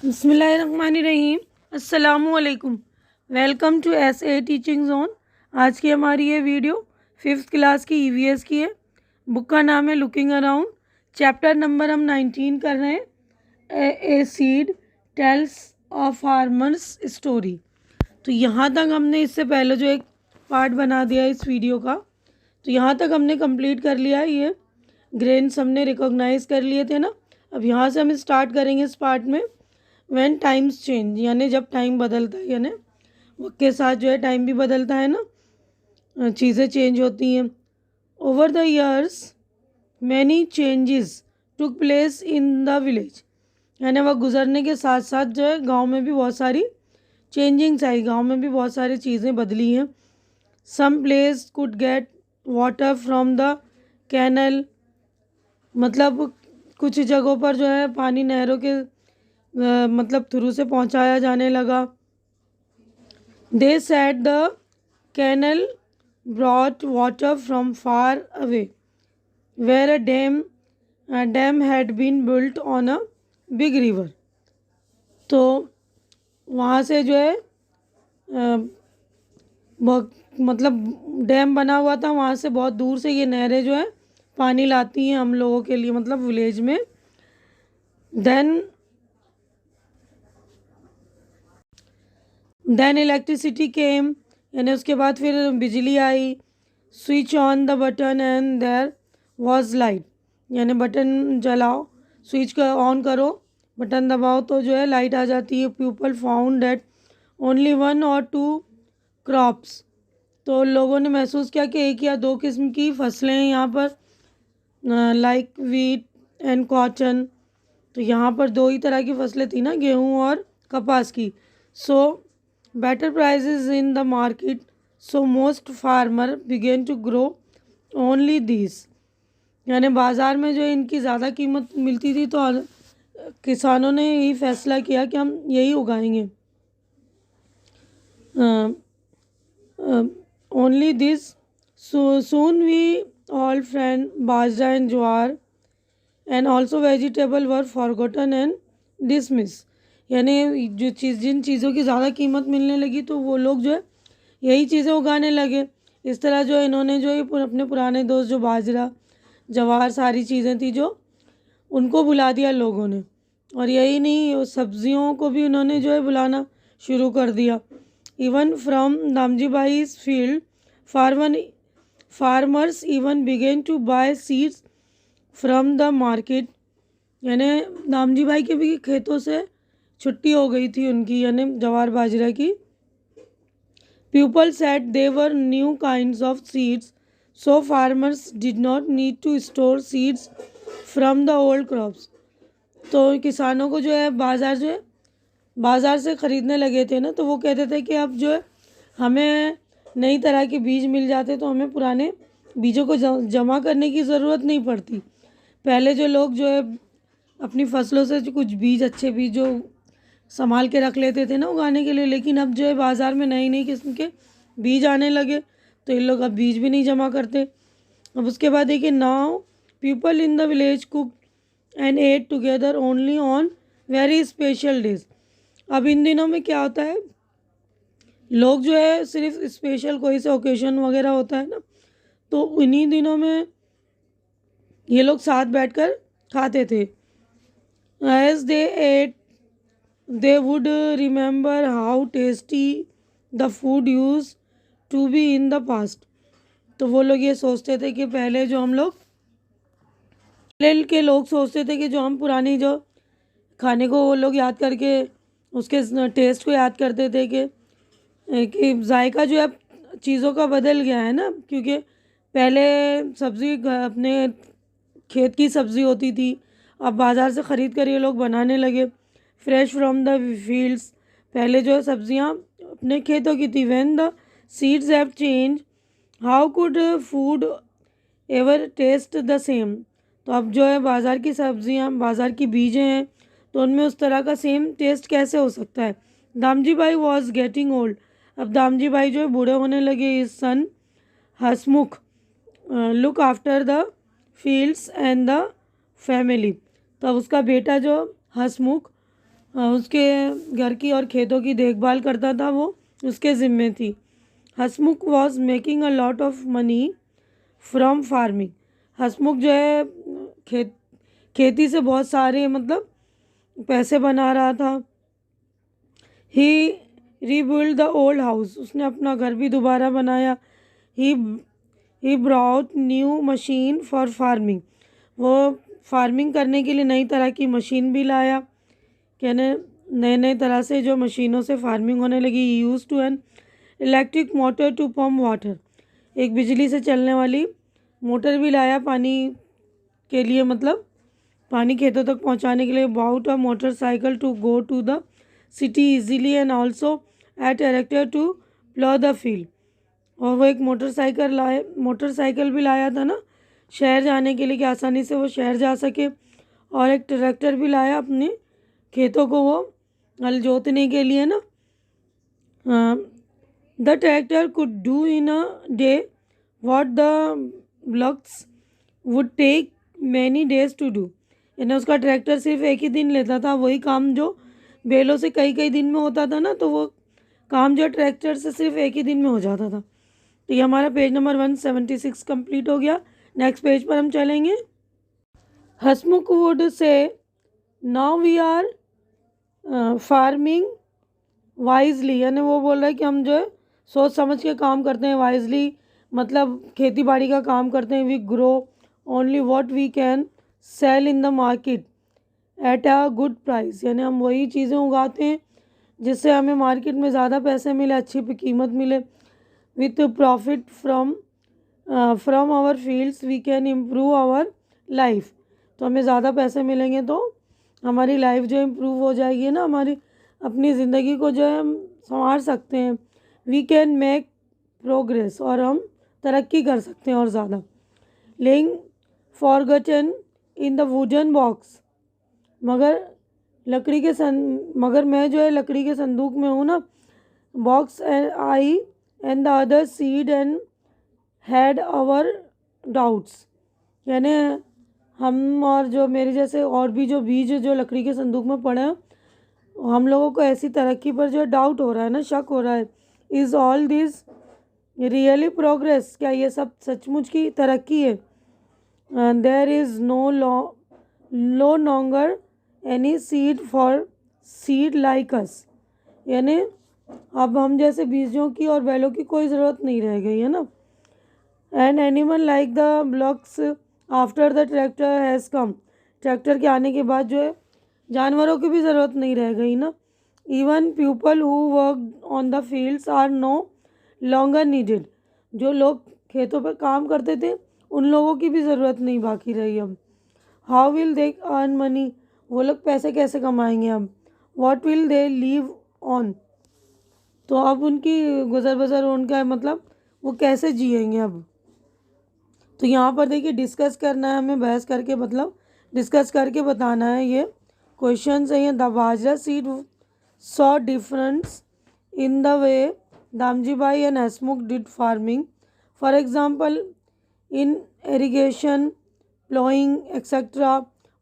बिस्मिल्लाहिर्रहमानिर्रहीम। अस्सलामुअलैकुम। Welcome to SA teaching zone. आज की हमारी ये वीडियो 5th क्लास की EVS की है। बुक का नाम है लुकिंग अराउंड। चैप्टर नंबर हम 19 कर रहे हैं। A seed tales a farmers story. तो यहाँ तक हमने इससे पहले जो एक पार्ट बना दिया इस वीडियो का, तो यहाँ तक हमने कंप्लीट कर लिया है। ये ग्रेन्स हमने रिकॉग्नाइज कर लिए थे ना। अब यहाँ से हम स्टार्ट करेंगे इस पार्ट में। व्हेन टाइम्स चेंज, यानी जब टाइम बदलता है, यानी वक्त के साथ जो है टाइम भी बदलता है ना, चीज़ें चेंज होती हैं। Over the years many changes took place in the village, यानी वक्त गुजरने के साथ साथ जो है गांव में भी बहुत सारी चेंजिंग्स आई, गांव में भी बहुत सारी चीज़ें बदली हैं। Some place could get water from the canal, मतलब कुछ जगहों पर जो है पानी नहरों के मतलब थ्रू से पहुंचाया जाने लगा। They said the canal brought water from far away where a dam had been built on a big river. तो वहाँ से जो है मतलब डैम बना हुआ था, वहाँ से बहुत दूर से ये नहरें जो है पानी लाती हैं हम लोगों के लिए, मतलब विलेज में। देन इलेक्ट्रिसिटी केम, यानी उसके बाद फिर बिजली आई। Switch on the button and there was light, यानी बटन जलाओ, स्विच का ऑन करो, बटन दबाओ तो जो है लाइट आ जाती है। People found that only 1 or 2 crops, तो लोगों ने महसूस किया कि एक या दो किस्म की फसलें हैं यहाँ पर, लाइक वीट एंड कॉटन। तो यहाँ पर दो ही तरह की फसलें थी ना, गेहूँ और कपास की। So better prices in the market, so most farmer began to grow only this, यानी बाज़ार में जो इनकी ज़्यादा कीमत मिलती थी तो किसानों ने यही फैसला किया कि हम यही उगाएंगे, only this. Soon we all friend bajra and jowar and also vegetable were forgotten and dismissed, यानी जिन चीज़ों की ज़्यादा कीमत मिलने लगी तो वो लोग जो है यही चीज़ें उगाने लगे। इस तरह जो इन्होंने जो ये अपने पुराने दोस्त जो बाजरा जवार सारी चीज़ें थी जो उनको बुला दिया लोगों ने, और यही नहीं सब्जियों को भी उन्होंने जो है बुलाना शुरू कर दिया। इवन फ्रॉम दामजी बाई's field farmers even began to buy seeds from the market, यानी दामजी भाई के भी खेतों से छुट्टी हो गई थी उनकी, यानी जवार बाजरा की। People said they were new kinds of seeds, so farmers did not need to store seeds from the old crops. तो किसानों को जो है बाज़ार से ख़रीदने लगे थे ना, तो वो कहते थे कि अब जो है हमें नई तरह के बीज मिल जाते तो हमें पुराने बीजों को जमा करने की ज़रूरत नहीं पड़ती। पहले जो लोग जो है अपनी फसलों से जो कुछ बीज, अच्छे बीज जो संभाल के रख लेते थे ना उगाने के लिए, लेकिन अब जो है बाज़ार में नई नई किस्म के बीज आने लगे तो इन लोग अब बीज भी नहीं जमा करते। अब उसके बाद देखिए, now people in the village cook and ate together only on very special days. अब इन दिनों में क्या होता है, लोग जो है सिर्फ स्पेशल कोई सा ओकेजन वगैरह होता है ना, तो उन्हीं दिनों में ये लोग साथ बैठकर खाते थे। As they ate they would remember how tasty the food use to be in the past. तो वो लोग ये सोचते थे कि पहले के लोग सोचते थे कि जो हम पुरानी जो खाने को वो लोग याद करके उसके टेस्ट को याद करते थे कि जायका जो है चीज़ों का बदल गया है ना, क्योंकि पहले सब्ज़ी अपने खेत की सब्ज़ी होती थी, अब बाज़ार से ख़रीद कर ये लोग बनाने लगे। फ्रेश फ्रॉम द फील्ड्स, पहले जो है सब्ज़ियाँ अपने खेतों की थी। When the seeds have change how could food ever taste the same. तो अब जो है बाज़ार की सब्ज़ियाँ, बाज़ार की बीजें हैं, तो उनमें उस तरह का सेम टेस्ट कैसे हो सकता है। दामजी भाई वॉज गेटिंग ओल्ड, अब दामजी भाई जो है बूढ़े होने लगे। इस son Hasmukh look after the fields and the family, तो अब उसका बेटा जो हसमुख उसके घर की और खेतों की देखभाल करता था, वो उसके ज़िम्मे थी। Hasmukh was making a lot of money from farming. Hasmukh जो है खेत खेती से बहुत सारे मतलब पैसे बना रहा था। He rebuild the old house, उसने अपना घर भी दोबारा बनाया। He he brought new machine for farming, वो फार्मिंग करने के लिए नई तरह की मशीन भी लाया। कहने नए नए तरह से जो मशीनों से फार्मिंग होने लगी। Use to an electric motor to pump water, एक बिजली से चलने वाली मोटर भी लाया पानी के लिए, मतलब पानी खेतों तक पहुंचाने के लिए। Bought a motorcycle to go to the city easily and also a tractor to plough the field, और वो एक मोटरसाइकिल भी लाया था ना शहर जाने के लिए कि आसानी से वो शहर जा सके, और एक ट्रैक्टर भी लाया अपने खेतों को वो हल जोतने के लिए ना। The tractor could do in a day what the bullocks would take many days to do, यानी उसका ट्रैक्टर सिर्फ एक ही दिन लेता था वही काम जो बैलों से कई कई दिन में होता था ना, तो वो काम जो ट्रैक्टर से सिर्फ एक ही दिन में हो जाता था। तो ये हमारा पेज नंबर 176 कंप्लीट हो गया। नेक्स्ट पेज पर हम चलेंगे। Hasmukh would say now we are farming wisely, यानी वो बोल रहा है कि हम जो है सोच समझ के काम करते हैं। वाइजली मतलब खेती बाड़ी का काम करते हैं। We grow only what we can sell in the market at a good price, यानी हम वही चीज़ें उगाते हैं जिससे हमें मार्केट में ज़्यादा पैसे मिले, अच्छी कीमत मिले। With profit from our fields we can improve our life, तो हमें ज़्यादा पैसे मिलेंगे तो हमारी लाइफ जो इम्प्रूव हो जाएगी ना, हमारी अपनी ज़िंदगी को जो है हम संवार सकते हैं। वी कैन मेक प्रोग्रेस, और हम तरक्की कर सकते हैं और ज़्यादा। Laying forgotten in the wooden box, मगर मैं जो है लकड़ी के संदूक में हूँ ना। Box I and the other seed and had our doubts, यानी हम और जो मेरे जैसे और भी जो बीज जो लकड़ी के संदूक में पड़े हैं, हम लोगों को ऐसी तरक्की पर जो डाउट हो रहा है ना, शक हो रहा है। Is all this really progress, क्या ये सब सचमुच की तरक्की है। There is no longer any seed for seed like us, यानी अब हम जैसे बीजों की और बैलों की कोई ज़रूरत नहीं रह गई है ना। And animal like the blocks after the tractor has come, tractor के आने के बाद जो है जानवरों की भी ज़रूरत नहीं रह गई ना। Even people who work on the fields are no longer needed, जो लोग खेतों पर काम करते थे उन लोगों की भी ज़रूरत नहीं बाकी रही अब। How will they earn money, वो लोग पैसे कैसे कमाएंगे अब। What will they leave on, तो अब उनकी गुजर बसर उनका मतलब वो कैसे जिएंगे अब। तो यहाँ पर देखिए डिस्कस करना है हमें, बहस करके मतलब डिस्कस करके बताना है। ये क्वेश्चन है। ये the bajra seed saw difference in the way Damji bhai and Hasmukh did farming, for example in irrigation ploughing etcetera,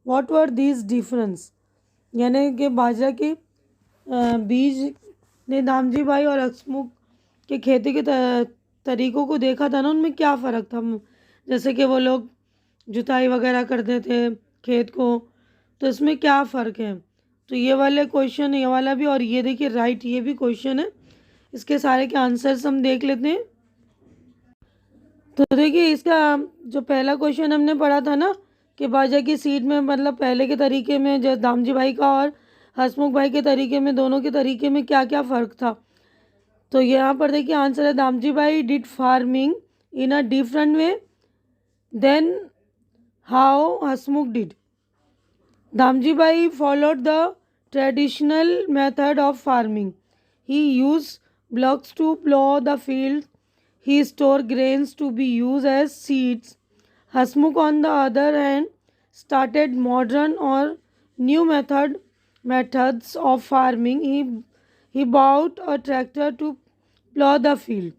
what were these difference, यानी कि बाजरा के बीज ने दामजी भाई और हसमुख के खेती के तरीक़ों को देखा था ना, उनमें क्या फ़र्क था। जैसे कि वो लोग जुताई वगैरह करते थे खेत को, तो इसमें क्या फ़र्क है। तो ये वाले क्वेश्चन, ये वाला भी, और ये देखिए राइट ये भी क्वेश्चन है। इसके सारे के आंसर्स हम देख लेते हैं। तो देखिए इसका जो पहला क्वेश्चन हमने पढ़ा था ना कि बाजरा की सीड में मतलब पहले के तरीके में जो दामजी भाई का और हसमुख भाई के तरीके में, दोनों के तरीके में क्या क्या फ़र्क था। तो यहाँ पर देखिए आंसर है दामजी भाई did farming in a different way than how Hasmukh did. Damji भाई followed the traditional method of farming. He used blocks to plow the field. He stored grains to be used as seeds. Hasmukh, on the other hand, started modern or new methods of farming. He bought a tractor to plow the field.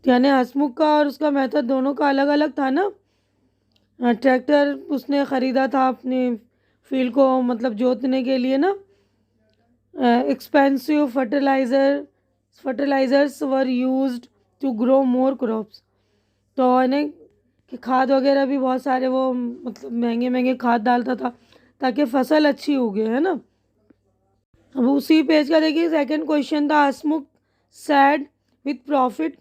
यानी हसमुख का और उसका method दोनों का अलग अलग था ना। ट्रैक्टर उसने ख़रीदा था अपने फील्ड को मतलब जोतने के लिए ना, expensive fertilizers were used to grow more crops. तो यानी कि खाद वगैरह भी बहुत सारे वो मतलब महंगे महंगे खाद डालता था ताकि फसल अच्छी उगे, है ना। अब उसी पेज का देखिए सेकंड क्वेश्चन था, Hasmukh said with profit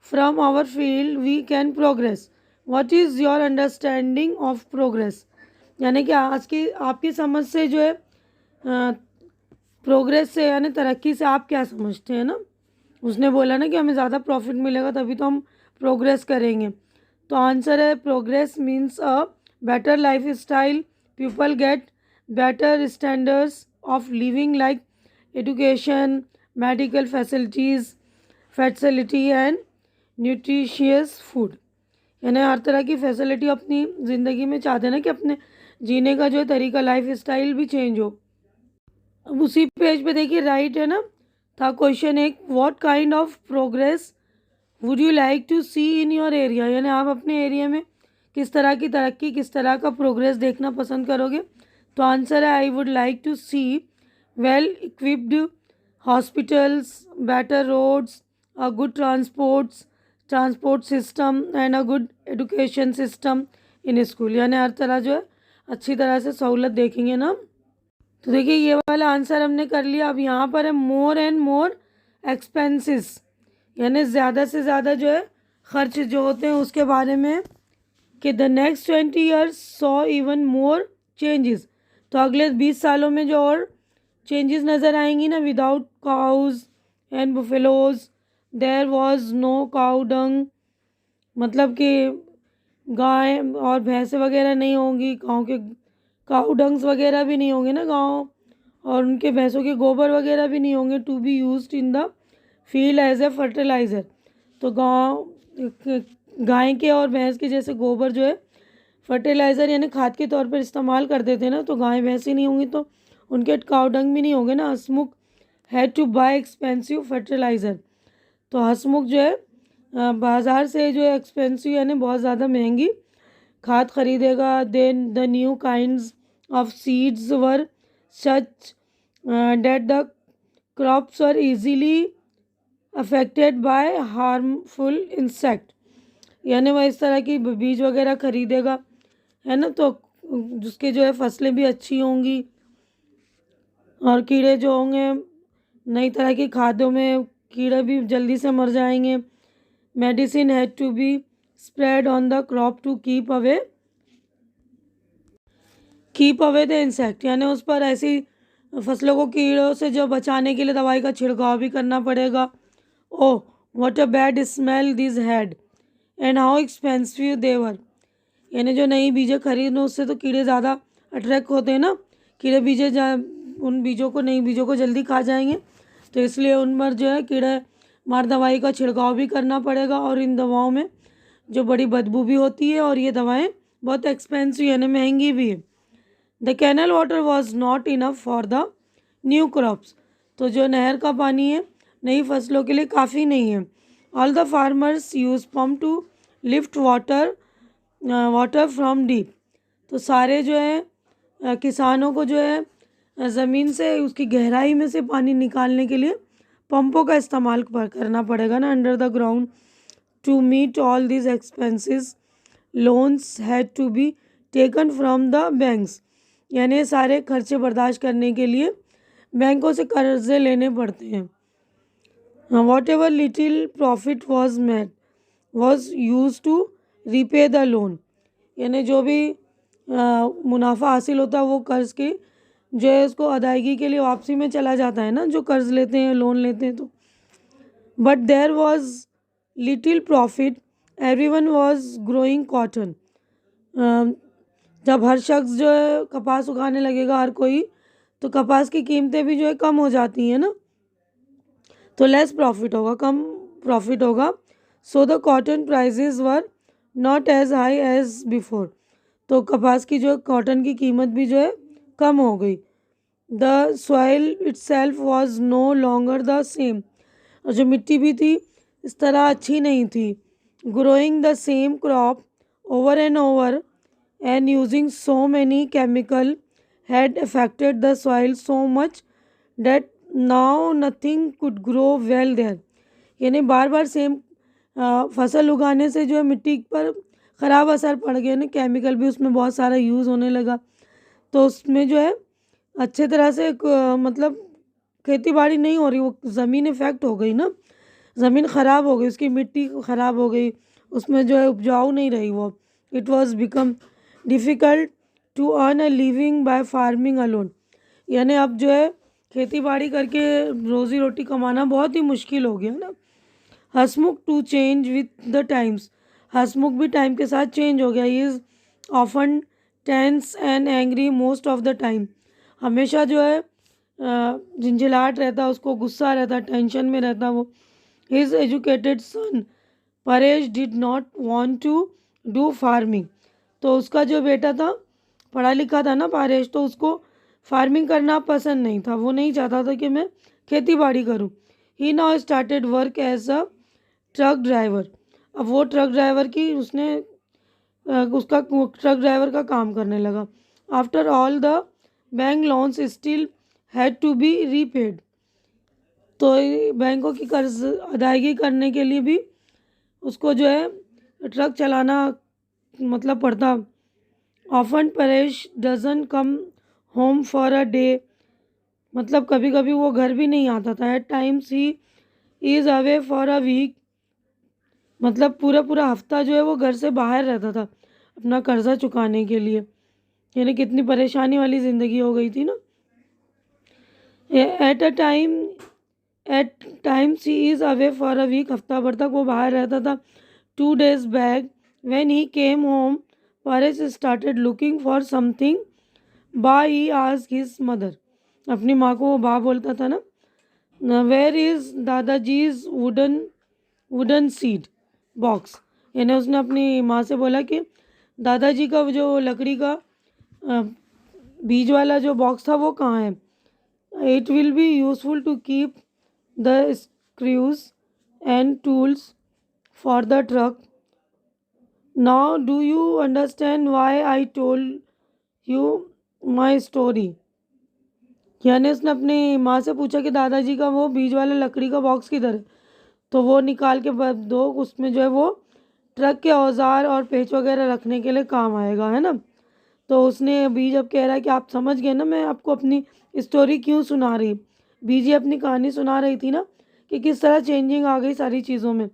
from our field we can progress, what is your understanding of progress. यानी कि आज की आपकी समझ से जो है प्रोग्रेस से यानी तरक्की से आप क्या समझते हैं ना। उसने बोला ना कि हमें ज़्यादा प्रॉफिट मिलेगा तभी तो हम प्रोग्रेस करेंगे। तो आंसर है progress means a better life style, people get better standards of living like education, medical facility and nutritious food. यानी हर तरह की फैसिलिटी अपनी ज़िंदगी में चाहते हैं ना कि अपने जीने का जो है तरीका, लाइफ स्टाइल भी चेंज हो। अब उसी पेज पे देखिए राइट है ना, था क्वेश्चन एक, what kind of progress would you like to see in your area. यानी आप अपने एरिया में किस तरह की तरक्की, किस तरह का प्रोग्रेस देखना पसंद करोगे। तो आंसर है I would like to see well equipped hospitals, better roads, a good transport system and a good education system in school. यानी हर तरह जो है अच्छी तरह से सहूलत देखेंगे ना। तो देखिए ये वाला आंसर हमने कर लिया। अब यहाँ पर है मोर एंड मोर एक्सपेंसेस, यानी ज़्यादा से ज़्यादा जो है खर्च जो होते हैं उसके बारे में, कि the next 20 years saw even more changes. तो अगले 20 सालों में जो और चेंजेस नज़र आएंगी ना, without cows and buffaloes there was no cow dung, मतलब कि गाय और भैंसें वगैरह नहीं होंगी, गाँव के काउ डंग्स वगैरह भी नहीं होंगे ना गाँव, और उनके भैंसों के गोबर वगैरह भी नहीं होंगे to be used in the field as a fertilizer. तो गाय के और भैंस के जैसे गोबर जो है फर्टिलाइज़र यानी खाद के तौर पर इस्तेमाल करते थे ना, तो गाय भैंस ही नहीं होंगी तो उनके काउ डंग भी नहीं होंगे ना। Hasmukh had to buy expensive fertiliser. तो हसमुख जो है बाज़ार से जो है एक्सपेंसिव यानी बहुत ज़्यादा महंगी खाद खरीदेगा। Then the new kinds of seeds were such that the crops are easily affected by harmful insect. यानी वह इस तरह की बीज वगैरह खरीदेगा, है ना, तो जिसके जो है फसलें भी अच्छी होंगी और कीड़े जो होंगे नई तरह की खादों में कीड़े भी जल्दी से मर जाएंगे। Medicine had to be spread on the crop to keep away the insect. यानी उस पर ऐसी फसलों को कीड़ों से जो बचाने के लिए दवाई का छिड़काव भी करना पड़ेगा। Oh what a bad smell this had and how expensive they were. यानी जो नई बीजें खरीदो उससे तो कीड़े ज़्यादा अट्रैक्ट होते हैं ना, कीड़े उन बीजों को, नई बीजों को जल्दी खा जाएंगे, तो इसलिए उन पर जो है कीड़े मार दवाई का छिड़काव भी करना पड़ेगा। और इन दवाओं में जो बड़ी बदबू भी होती है और ये दवाएं बहुत एक्सपेंसिव यानी महंगी भी है। The canal water was not enough for the new crops. तो जो नहर का पानी है नई फसलों के लिए काफ़ी नहीं है। All the farmers use pump to lift water from deep. तो सारे जो है किसानों को जो है ज़मीन से उसकी गहराई में से पानी निकालने के लिए पंपों का इस्तेमाल करना पड़ेगा ना, under the ground. To meet all this expenses loans had to be taken from the banks. यानी सारे खर्चे बर्दाश्त करने के लिए बैंकों से कर्जे लेने पड़ते हैं। Whatever little profit was made was use to repay the loan. यानी जो भी मुनाफा हासिल होता है वो कर्ज की जो है उसको अदायगी के लिए वापसी में चला जाता है ना, जो कर्ज लेते हैं, लोन लेते हैं। तो but there was little profit, everyone was growing cotton. जब हर शख्स जो है कपास उगाने लगेगा, हर कोई, तो कपास की कीमतें भी जो है कम हो जाती हैं ना, तो लेस प्रॉफिट होगा, कम प्रॉफिट होगा। So the cotton prices were not as high as before. तो कपास की जो कॉटन की कीमत भी जो है कम हो गई। The soil itself was no longer the same. और जो मिट्टी भी थी इस तरह अच्छी नहीं थी। Growing the same crop over and over and using so many chemical had affected the soil so much that now nothing could grow well there. यानी बार बार सेम फसल उगाने से जो है मिट्टी पर ख़राब असर पड़ गया ना, केमिकल भी उसमें बहुत सारा यूज़ होने लगा, तो उसमें जो है अच्छे तरह से मतलब खेती बाड़ी नहीं हो रही, वो ज़मीन इफेक्ट हो गई ना, ज़मीन ख़राब हो गई, उसकी मिट्टी ख़राब हो गई, उसमें जो है उपजाऊ नहीं रही वो। It was become difficult to earn a living by farming alone. यानी अब जो है खेती बाड़ी करके रोज़ी रोटी कमाना बहुत ही मुश्किल हो गया ना। Hasmukh to change with the times. Hasmukh भी टाइम के साथ चेंज हो गया। He is often tense and angry most of the time. हमेशा जो है झिंझलाहट रहता, उसको गुस्सा रहता, टेंशन में रहता वो। His educated son Paresh did not want to do farming. तो उसका जो बेटा था पढ़ा लिखा था ना परेश, तो उसको फार्मिंग करना पसंद नहीं था, वो नहीं चाहता था कि मैं खेती बाड़ी करूँ। He now started work as a truck driver. अब वो ट्रक ड्राइवर की उसने उसका ट्रक ड्राइवर का काम करने लगा। After all the bank loans still had to be repaid. तो बैंकों की कर्ज अदायगी करने के लिए भी उसको जो है ट्रक चलाना मतलब पड़ता। Often Paresh doesn't come home for a day. मतलब कभी कभी वो घर भी नहीं आता था। At times he is away for a week. मतलब पूरा पूरा हफ्ता जो है वो घर से बाहर रहता था अपना कर्जा चुकाने के लिए। यानी कितनी परेशानी वाली ज़िंदगी हो गई थी ना। At a time at times he is away for a week. हफ्ता भर तक वो बाहर रहता था। 2 days back when he came home Paresh started looking for something. बा ही आस्क्ड हिज मदर। अपनी माँ को वो बा बोलता था ना। वेयर इज़ दादाजीज वुडन सीड बॉक्स। यानी उसने अपनी माँ से बोला कि दादाजी का जो लकड़ी का बीज वाला जो बॉक्स था वो कहाँ है। It will be useful to keep the screws and tools for the truck. Now do you understand why I told you my story. यानी उसने अपनी माँ से पूछा कि दादाजी का वो बीज वाला लकड़ी का बॉक्स किधर है। तो वो निकाल के दो, उसमें जो है वो ट्रक के औजार और पेच वगैरह रखने के लिए काम आएगा, है ना। तो उसने बीज अब कह रहा है कि आप समझ गए ना मैं आपको अपनी स्टोरी क्यों सुना रही। बीजी अपनी कहानी सुना रही थी ना कि किस तरह चेंजिंग आ गई सारी चीज़ों में।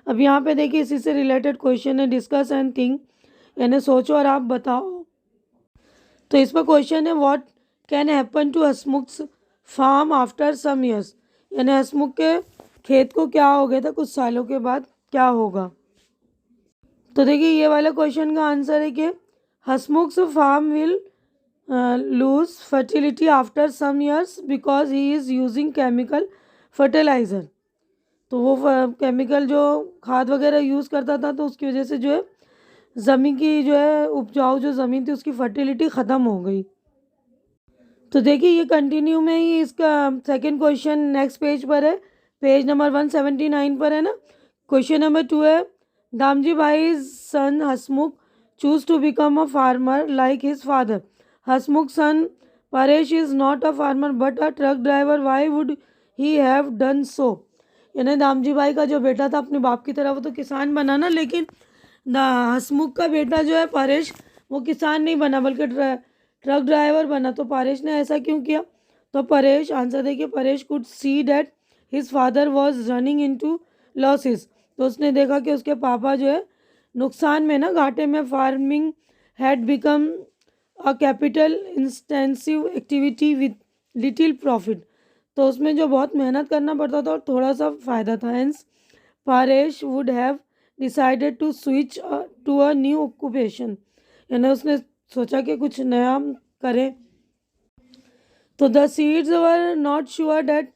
अब यहाँ पे देखिए इसी से रिलेटेड क्वेश्चन है, डिस्कस एंड थिंक। यानी सोचो और आप बताओ। तो इस पर क्वेश्चन है व्हाट कैन हैपन टू हसमुख्स फार्म आफ्टर सम ईयर्स। यानी हसमुख के खेत को क्या हो गया था कुछ सालों के बाद, क्या होगा। तो देखिए ये वाला क्वेश्चन का आंसर है कि हसमुख्स farm will lose fertility after some years because he is using chemical fertiliser. तो वो केमिकल जो खाद वगैरह यूज़ करता था, तो उसकी वजह से जो है ज़मीन की जो है उपजाऊ जो ज़मीन थी उसकी फर्टिलिटी ख़त्म हो गई। तो देखिए ये कंटिन्यू में ही इसका सेकंड क्वेश्चन नेक्स्ट पेज पर है, पेज नंबर 179 पर है ना। क्वेश्चन नंबर 2 है Damji bhai son Hasmukh chose to become a farmer like his father. Hasmukh son Paresh is not a farmer but a truck driver, why would he have done so. यानी दामजी भाई का जो बेटा था अपने बाप की तरह वो तो किसान बना ना, लेकिन हसमुख का बेटा जो है परेश वो किसान नहीं बना बल्कि ट्रक ड्राइवर बना। तो परेश ने ऐसा क्यों किया। तो परेश आंसर देखिए Paresh could see that his father was running into losses. तो उसने देखा कि उसके पापा जो है नुकसान में ना, घाटे में। Farming had become a capital intensive activity with little profit. तो उसमें जो बहुत मेहनत करना पड़ता था और थोड़ा सा फ़ायदा था। Hence Paresh would have decided to switch to a new occupation. यानी उसने सोचा कि कुछ नया करें। तो the seeds were not sure that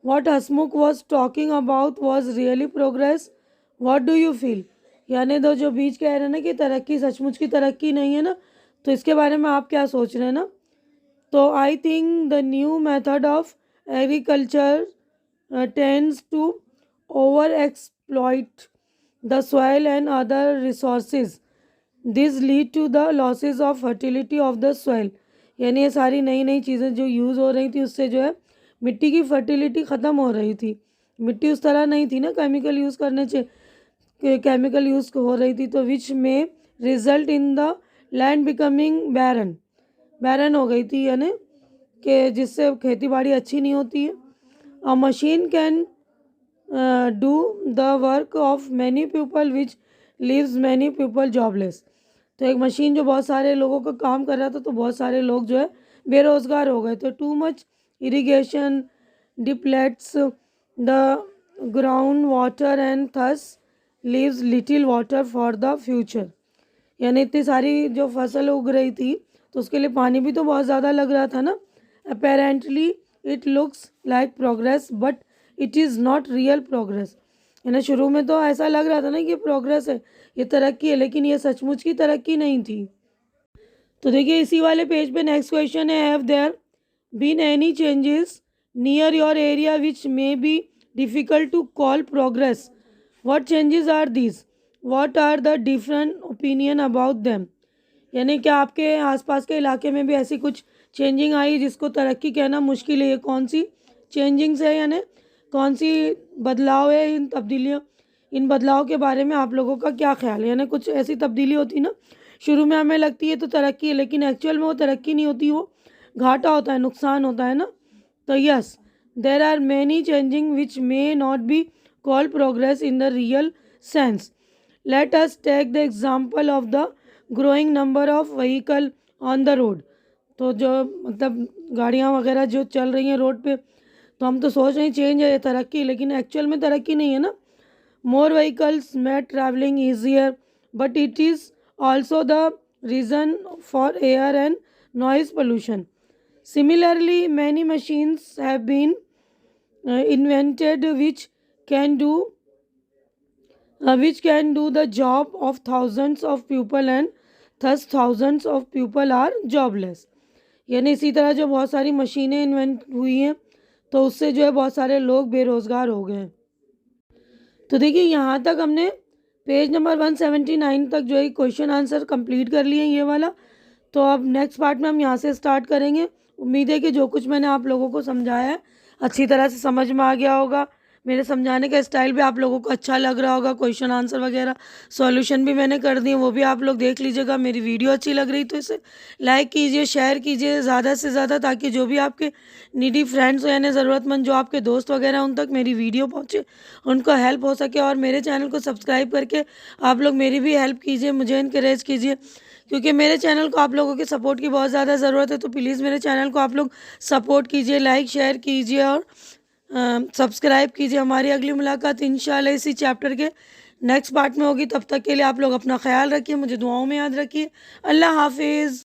what Hasmukh was talking about was really progress. What do you feel. यानी दो जो बीज कह रहे हैं ना कि तरक्की सचमुच की तरक्की नहीं है ना, तो इसके बारे में आप क्या सोच रहे हैं ना। तो I think the new method of agriculture tends to over exploit the soil and other resources. This lead to the losses of fertility of the soil. यानी ये सारी नई नई चीज़ें जो यूज़ हो रही थी उससे जो है मिट्टी की फर्टिलिटी ख़त्म हो रही थी। मिट्टी उस तरह नहीं थी ना, केमिकल यूज़ करने से केमिकल यूज़ हो रही थी, तो विच में result in the land becoming barren, barren हो गई थी, यानी कि जिससे खेती बाड़ी अच्छी नहीं होती है। अ machine can do the work of many people which leaves many people jobless. तो एक मशीन जो बहुत सारे लोगों का काम कर रहा था, तो बहुत सारे लोग जो है बेरोज़गार हो गए। तो too much irrigation depletes the ground water and thus leaves little water for the future. यानी इतनी सारी जो फसल उग रही थी, तो उसके लिए पानी भी तो बहुत ज़्यादा लग रहा था ना। Apparently it looks like progress but it is not real progress. यानी शुरू में तो ऐसा लग रहा था ना कि प्रोग्रेस है, ये तरक्की है, लेकिन ये सचमुच की तरक्की नहीं थी। तो देखिए इसी वाले पेज पे नेक्स्ट क्वेश्चन है, have there been any changes near your area which may be difficult to call progress, what changes are these, what are the different opinion about them. यानी क्या आपके आसपास के इलाके में भी ऐसी कुछ चेंजिंग आई जिसको तरक्की कहना मुश्किल है, ये कौन सी चेंजिंग्स है, यानी कौन सी बदलाव है, इन तब्दीलियों, इन बदलाव के बारे में आप लोगों का क्या ख्याल है। यानी कुछ ऐसी तब्दीली होती ना, शुरू में हमें लगती है तो तरक्की है, लेकिन एक्चुअल में वो तरक्की नहीं होती, वो घाटा होता है, नुकसान होता है ना। तो yes, there are many changing which may not be called progress in the real sense. Let us take the example of the growing number of vehicle on the road. तो जो मतलब गाड़ियाँ वगैरह जो चल रही हैं रोड पे, तो हम तो सोच रहे हैं चेंज है, तरक्की, लेकिन एक्चुअल में तरक्की नहीं है ना। More vehicles make travelling easier but it is also the reason for air and noise pollution. Similarly many machines have been invented which can do the job of thousands of people and thus thousands of people are jobless। यानी इसी तरह जो बहुत सारी मशीनें invent हुई हैं, तो उससे जो है बहुत सारे लोग बेरोज़गार हो गए हैं। तो देखिए यहाँ तक हमने पेज नंबर 179 तक जो है क्वेश्चन आंसर कंप्लीट कर लिए ये वाला। तो अब नेक्स्ट पार्ट में हम यहाँ से स्टार्ट करेंगे। उम्मीद है कि जो कुछ मैंने आप लोगों को समझाया है अच्छी तरह से समझ में आ गया होगा। मेरे समझाने का स्टाइल भी आप लोगों को अच्छा लग रहा होगा। क्वेश्चन आंसर वगैरह सॉल्यूशन भी मैंने कर दिए, वो भी आप लोग देख लीजिएगा। मेरी वीडियो अच्छी लग रही तो इसे लाइक कीजिए, शेयर कीजिए ज़्यादा से ज़्यादा, ताकि जो भी आपके नीडी फ्रेंड्स हो यानी ज़रूरतमंद जो आपके दोस्त वगैरह उन तक मेरी वीडियो पहुँचे, उनको हेल्प हो सके। और मेरे चैनल को सब्सक्राइब करके आप लोग मेरी भी हेल्प कीजिए, मुझे इनकरेज कीजिए, क्योंकि मेरे चैनल को आप लोगों के सपोर्ट की बहुत ज़्यादा ज़रूरत है। तो प्लीज़ मेरे चैनल को आप लोग सपोर्ट कीजिए, लाइक शेयर कीजिए और सब्सक्राइब कीजिए। हमारी अगली मुलाकात इंशाल्लाह इसी चैप्टर के नेक्स्ट पार्ट में होगी। तब तक के लिए आप लोग अपना ख्याल रखिए, मुझे दुआओं में याद रखिए। अल्लाह हाफिज़।